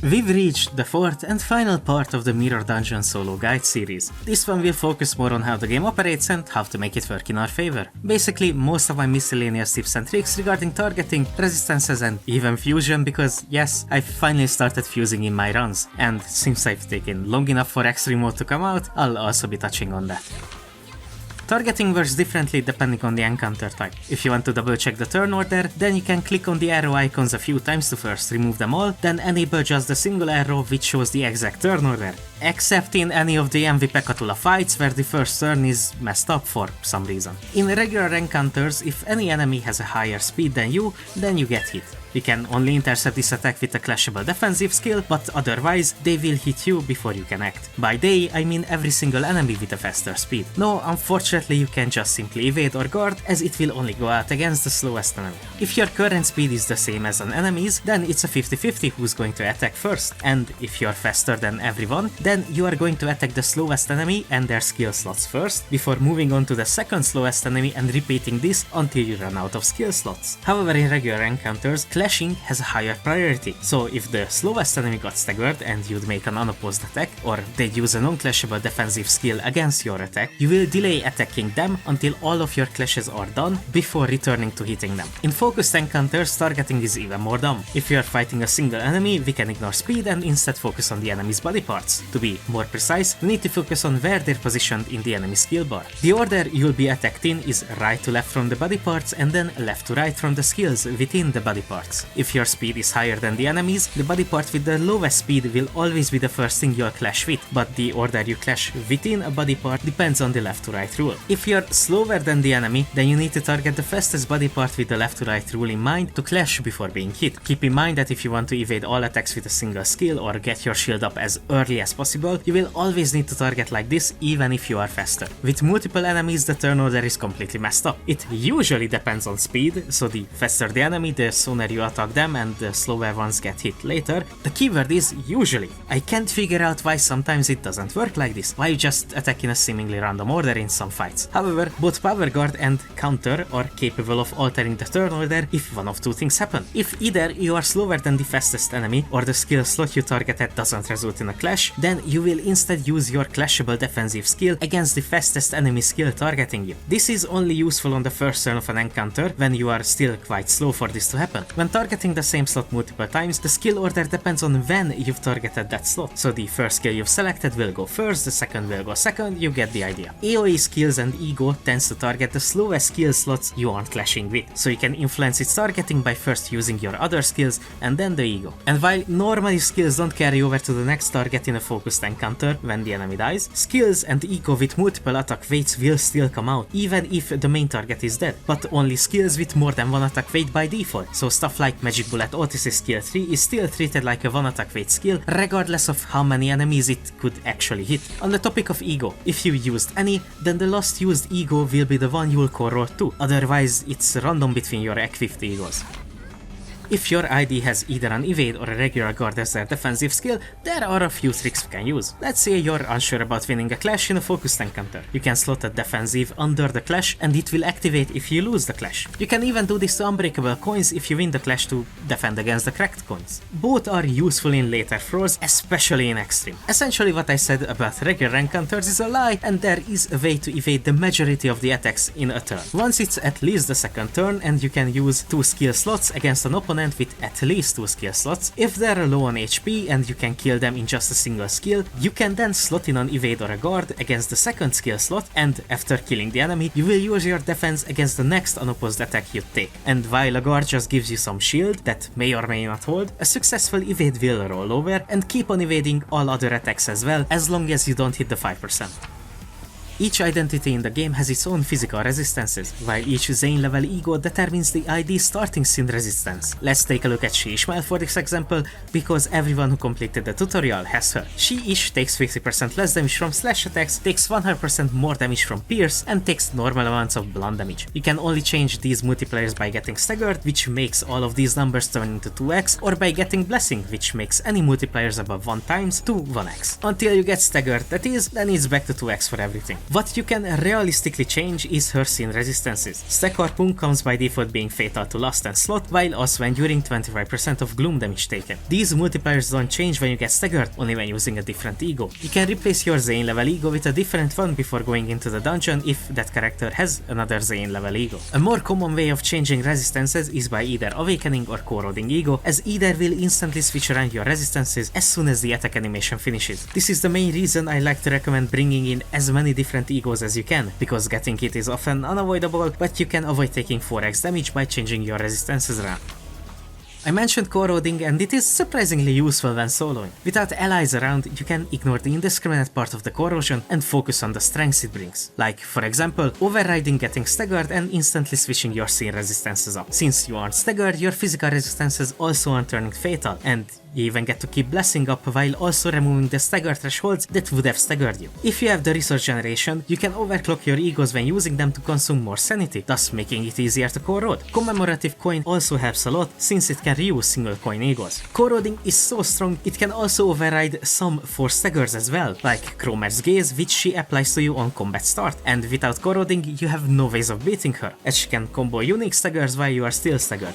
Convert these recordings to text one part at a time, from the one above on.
We've reached the fourth and final part of the Mirror Dungeon solo guide series. This one will focus more on how the game operates and how to make it work in our favor. Basically, most of my miscellaneous tips and tricks regarding targeting, resistances and even fusion, because yes, I finally started fusing in my runs, and since I've taken long enough for extreme mode to come out, I'll also be touching on that. Targeting works differently depending on the encounter type. If you want to double check the turn order, then you can click on the arrow icons a few times to first remove them all, then enable just the single arrow which shows the exact turn order. Except in any of the MV Pekatula fights where the first turn is messed up for some reason. In regular encounters, if any enemy has a higher speed than you, then you get hit. You can only intercept this attack with a clashable defensive skill, but otherwise they will hit you before you can act. By they, I mean every single enemy with a faster speed. No, unfortunately you can just simply evade or guard, as it will only go out against the slowest enemy. If your current speed is the same as an enemy's, then it's a 50-50 who's going to attack first, and if you're faster than everyone, then you are going to attack the slowest enemy and their skill slots first, before moving on to the second slowest enemy and repeating this until you run out of skill slots. However, in regular encounters, clashing has a higher priority, so if the slowest enemy got staggered and you'd make an unopposed attack, or they'd use a non-clashable defensive skill against your attack, you will delay attacking them until all of your clashes are done before returning to hitting them. In focused encounters, targeting is even more dumb. If you are fighting a single enemy, we can ignore speed and instead focus on the enemy's body parts. To be more precise, we need to focus on where they're positioned in the enemy skill bar. The order you'll be attacked in is right to left from the body parts and then left to right from the skills within the body parts. If your speed is higher than the enemy's, the body part with the lowest speed will always be the first thing you'll clash with, but the order you clash within a body part depends on the left to right rule. If you're slower than the enemy, then you need to target the fastest body part with the left to right rule in mind to clash before being hit. Keep in mind that if you want to evade all attacks with a single skill or get your shield up as early as possible, you will always need to target like this even if you are faster. With multiple enemies, the turn order is completely messed up. It usually depends on speed, so the faster the enemy, the sooner you attack them and the slower ones get hit later. The keyword is usually. I can't figure out why sometimes it doesn't work like this, why you just attack in a seemingly random order in some fights. However, both Power Guard and Counter are capable of altering the turn order if one of two things happen. If either you are slower than the fastest enemy or the skill slot you targeted doesn't result in a clash, then you will instead use your clashable defensive skill against the fastest enemy skill targeting you. This is only useful on the first turn of an encounter when you are still quite slow for this to happen. When targeting the same slot multiple times, the skill order depends on when you've targeted that slot. So the first skill you've selected will go first, the second will go second, you get the idea. AoE skills and E.G.O tends to target the slowest skill slots you aren't clashing with, so you can influence its targeting by first using your other skills and then the E.G.O. And while normally skills don't carry over to the next target in a focused encounter when the enemy dies, skills and E.G.O with multiple attack weights will still come out, even if the main target is dead, but only skills with more than one attack weight by default, so stuff like Magic Bullet Otis' skill 3 is still treated like a one attack weight skill regardless of how many enemies it could actually hit. On the topic of E.G.O, if you used any, then the last used E.G.O will be the one you will corrode to, otherwise it's random between your equipped E.G.Os. If your ID has either an evade or a regular guard as their defensive skill, there are a few tricks you can use. Let's say you're unsure about winning a clash in a focused encounter. You can slot a defensive under the clash and it will activate if you lose the clash. You can even do this to unbreakable coins if you win the clash to defend against the cracked coins. Both are useful in later throws, especially in extreme. Essentially what I said about regular encounters is a lie, and there is a way to evade the majority of the attacks in a turn. Once it's at least the second turn and you can use 2 skill slots against an opponent with at least 2 skill slots. If they're low on HP and you can kill them in just a single skill, you can then slot in an evade or a guard against the second skill slot, and after killing the enemy, you will use your defense against the next unopposed attack you take. And while a guard just gives you some shield that may or may not hold, a successful evade will roll over and keep on evading all other attacks as well, as long as you don't hit the 5%. Each identity in the game has its own physical resistances, while each Zane level E.G.O determines the ID starting sin resistance. Let's take a look at She-Ishmael for this example, because everyone who completed the tutorial has her. She-Ish takes 50% less damage from slash attacks, takes 100% more damage from pierce, and takes normal amounts of blunt damage. You can only change these multipliers by getting staggered, which makes all of these numbers turn into 2x, or by getting blessing, which makes any multipliers above 1 times to 1x. Until you get staggered, that is, then it's back to 2x for everything. What you can realistically change is her scene resistances. Stack Harpoon comes by default being fatal to Lust and Slot, while also enduring 25% of Gloom damage taken. These multipliers don't change when you get staggered, only when using a different ego. You can replace your Zane level ego with a different one before going into the dungeon if that character has another Zane level ego. A more common way of changing resistances is by either Awakening or Corroding Ego, as either will instantly switch around your resistances as soon as the attack animation finishes. This is the main reason I like to recommend bringing in as many different egos as you can, because getting it is often unavoidable, but you can avoid taking 4x damage by changing your resistances around. I mentioned corroding, and it is surprisingly useful when soloing. Without allies around, you can ignore the indiscriminate part of the corrosion and focus on the strengths it brings. Like, for example, overriding getting staggered and instantly switching your scene resistances up. Since you aren't staggered, your physical resistances also aren't turning fatal, and you even get to keep blessing up while also removing the stagger thresholds that would have staggered you. If you have the resource generation, you can overclock your egos when using them to consume more sanity, thus making it easier to corrode. Commemorative coin also helps a lot since it can reuse single coin egos. Corroding is so strong it can also override some for staggers as well, like Chromer's Gaze, which she applies to you on combat start, and without corroding you have no ways of beating her, as she can combo unique staggers while you are still staggered.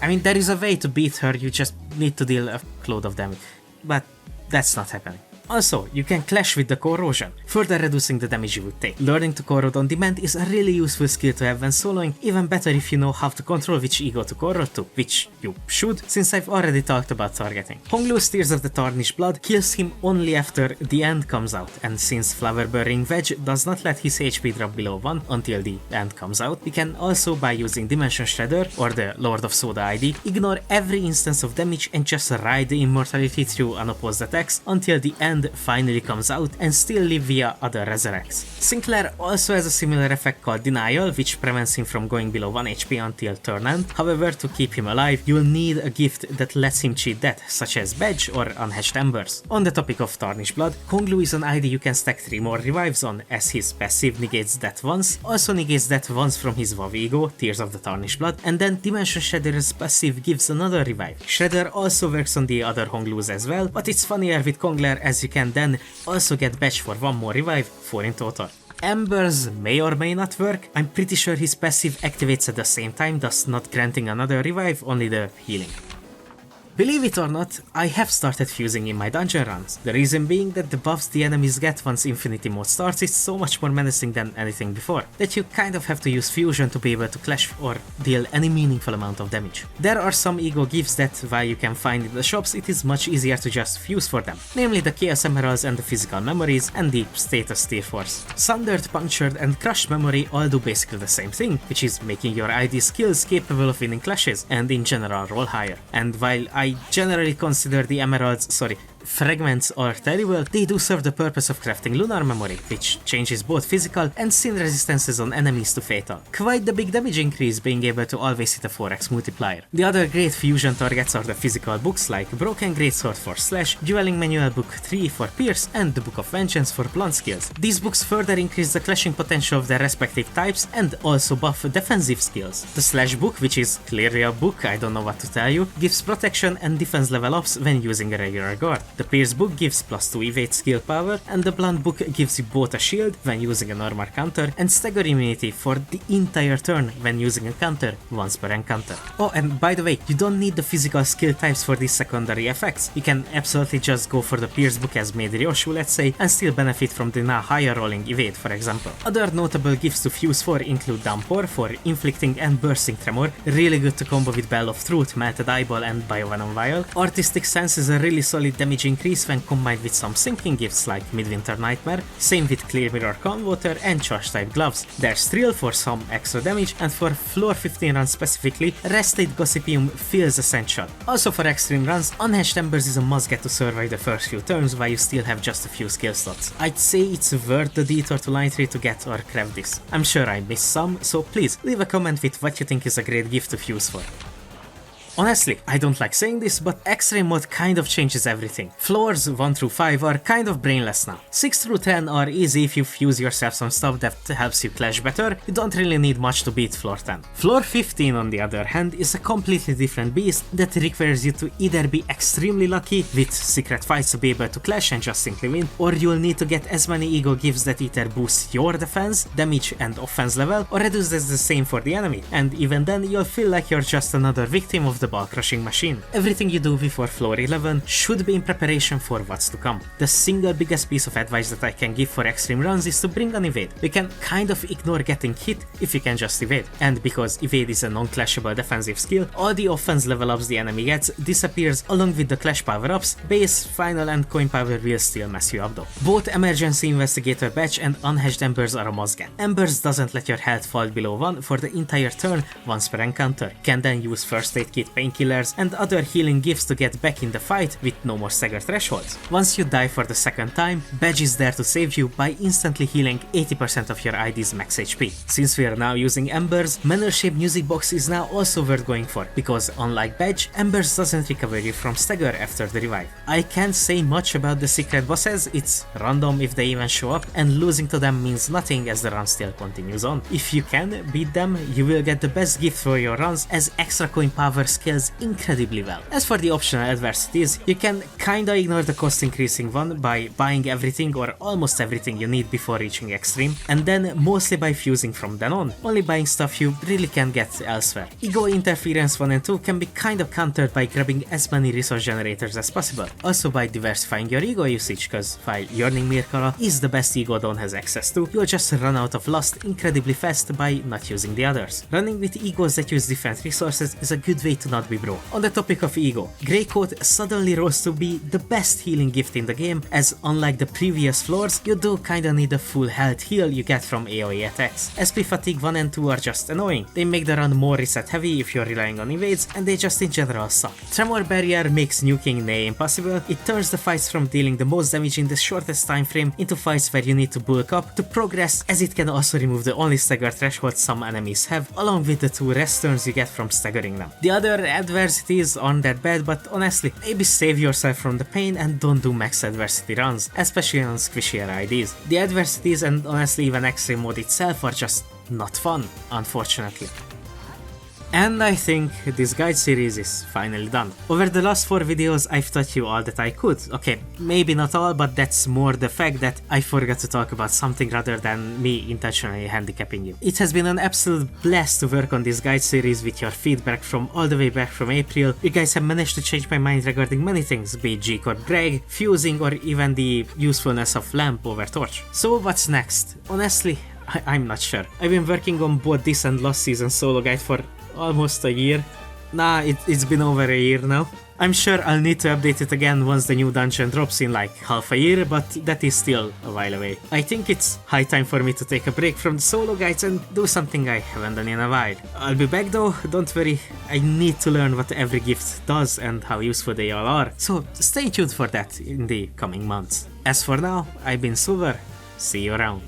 I mean, there is a way to beat her, you just need to deal a load of damage, but that's not happening. Also, you can clash with the corrosion, further reducing the damage you would take. Learning to corrode on demand is a really useful skill to have when soloing, even better if you know how to control which ego to corrode to, which you should, since I've already talked about targeting. Honglu's Tears of the Tarnished Blood kills him only after the end comes out, and since Flower Bearing Wedge does not let his HP drop below 1 until the end comes out, we can also, by using Dimension Shredder or the Lord of Soda ID, ignore every instance of damage and just ride the immortality through unopposed attacks until the end finally comes out and still live via other resurrects. Sinclair also has a similar effect called Denial, which prevents him from going below 1 HP until turn end. However, to keep him alive, you'll need a gift that lets him cheat death, such as Badge or Unhatched Embers. On the topic of Tarnished Blood, Honglu is an ID you can stack 3 more revives on, as his passive negates death once, also negates death once from his WoW ego, Tears of the Tarnished Blood, and then Dimension Shredder's passive gives another revive. Shredder also works on the other Honglus as well, but it's funnier with Kongler as you can then also get Badge for 1 more revive, 4 in total. Embers may or may not work. I'm pretty sure his passive activates at the same time, thus not granting another revive, only the healing. Believe it or not, I have started fusing in my dungeon runs. The reason being that the buffs the enemies get once Infinity mode starts is so much more menacing than anything before, that you kind of have to use fusion to be able to clash or deal any meaningful amount of damage. There are some ego gifts that, while you can find in the shops, it is much easier to just fuse for them, namely the Chaos Emeralds and the Physical Memories and the Status Steel Force. Sundered, Punctured and Crushed Memory all do basically the same thing, which is making your ID skills capable of winning clashes and in general roll higher. And while I generally consider the fragments are terrible, they do serve the purpose of crafting Lunar Memory, which changes both physical and scene resistances on enemies to fatal. Quite the big damage increase being able to always hit a 4x multiplier. The other great fusion targets are the physical books like Broken Greatsword for Slash, Dueling Manual Book 3 for Pierce, and the Book of Vengeance for Blunt skills. These books further increase the clashing potential of their respective types and also buff defensive skills. The Slash book, which is clearly a book, I don't know what to tell you, gives protection and defense level ups when using a regular guard. The Pierce book gives +2 evade skill power, and the Blunt book gives you both a shield when using an armor counter and stagger immunity for the entire turn when using a counter once per encounter. Oh, and by the way, you don't need the physical skill types for these secondary effects. You can absolutely just go for the Pierce book as Maid Ryoshu, let's say, and still benefit from the now higher rolling evade, for example. Other notable gifts to fuse for include Downpour for inflicting and bursting tremor, really good to combo with Bell of Truth, Melted Eyeball and Biovenom Vial. Artistic Sense is a really solid damage increase when combined with some sinking gifts like Midwinter Nightmare, same with Clear Mirror Convoter and Charge type gloves. There's Thrill for some extra damage, and for floor 15 runs specifically, Restate Gossipium feels essential. Also for extreme runs, Unhatched Embers is a must get to survive the first few turns while you still have just a few skill slots. I'd say it's worth the detour to line 3 to get or craft this. I'm sure I missed some, so please leave a comment with what you think is a great gift to fuse for. Honestly, I don't like saying this, but Extreme mode kind of changes everything. Floors 1 through 5 are kind of brainless now. 6 through 10 are easy if you fuse yourself some stuff that helps you clash better, you don't really need much to beat floor 10. Floor 15 on the other hand is a completely different beast that requires you to either be extremely lucky with secret fights to be able to clash and just simply win, or you'll need to get as many ego gifts that either boost your defense, damage and offense level, or reduces the same for the enemy, and even then you'll feel like you're just another victim of the ball crushing machine. Everything you do before floor 11 should be in preparation for what's to come. The single biggest piece of advice that I can give for extreme runs is to bring an evade. You can kind of ignore getting hit if you can just evade, and because evade is a non-clashable defensive skill, all the offense level ups the enemy gets disappears along with the clash power-ups. Base, final and coin power will still mess you up though. Both emergency investigator badge and unhedged embers are a must get. Embers doesn't let your health fall below 1 for the entire turn once per encounter. You can then use first aid kit, painkillers and other healing gifts to get back in the fight with no more stagger thresholds. Once you die for the second time, badge is there to save you by instantly healing 80% of your ID's max HP. Since we are now using embers, manner shape music box is now also worth going for, because unlike badge, embers doesn't recover you from stagger after the revive. I can't say much about the secret bosses, it's random if they even show up, and losing to them means nothing as the run still continues on. If you can beat them, you will get the best gift for your runs, as extra coin power scales incredibly well. As for the optional adversities, you can kinda ignore the cost increasing one by buying everything or almost everything you need before reaching extreme, and then mostly by fusing from then on, only buying stuff you really can't get elsewhere. Ego interference 1 and 2 can be kind of countered by grabbing as many resource generators as possible, also by diversifying your ego usage, cause while Yearning Mirkala is the best ego Dawn has access to, you'll just run out of lust incredibly fast by not using the others. Running with egos that use different resources is a good way to not be broke. On the topic of ego, Grey Coat suddenly rose to be the best healing gift in the game, as unlike the previous floors, you do kinda need a full health heal you get from AoE attacks. SP Fatigue 1 and 2 are just annoying, they make the run more reset heavy if you're relying on evades, and they just in general suck. Tremor Barrier makes nuking near impossible, it turns the fights from dealing the most damage in the shortest time frame into fights where you need to bulk up to progress, as it can also remove the only stagger threshold some enemies have, along with the 2 rest turns you get from staggering them. The other adversities aren't that bad, but honestly, maybe save yourself from the pain and don't do max adversity runs, especially on squishier IDs. The adversities and honestly even extreme mode itself are just not fun, unfortunately. And I think this guide series is finally done. Over the last 4 videos I've taught you all that I could. Okay, maybe not all, but that's more the fact that I forgot to talk about something rather than me intentionally handicapping you. It has been an absolute blast to work on this guide series with your feedback from all the way back from April. You guys have managed to change my mind regarding many things, be it G-Core or Greg, fusing or even the usefulness of lamp over torch. So what's next? Honestly, I'm not sure. I've been working on both this and last season's solo guide for almost a year. Nah, it's been over a year now. I'm sure I'll need to update it again once the new dungeon drops in like half a year, but that is still a while away. I think it's high time for me to take a break from the solo guides and do something I haven't done in a while. I'll be back though, don't worry, I need to learn what every gift does and how useful they all are, so stay tuned for that in the coming months. As for now, I've been Silver, see you around.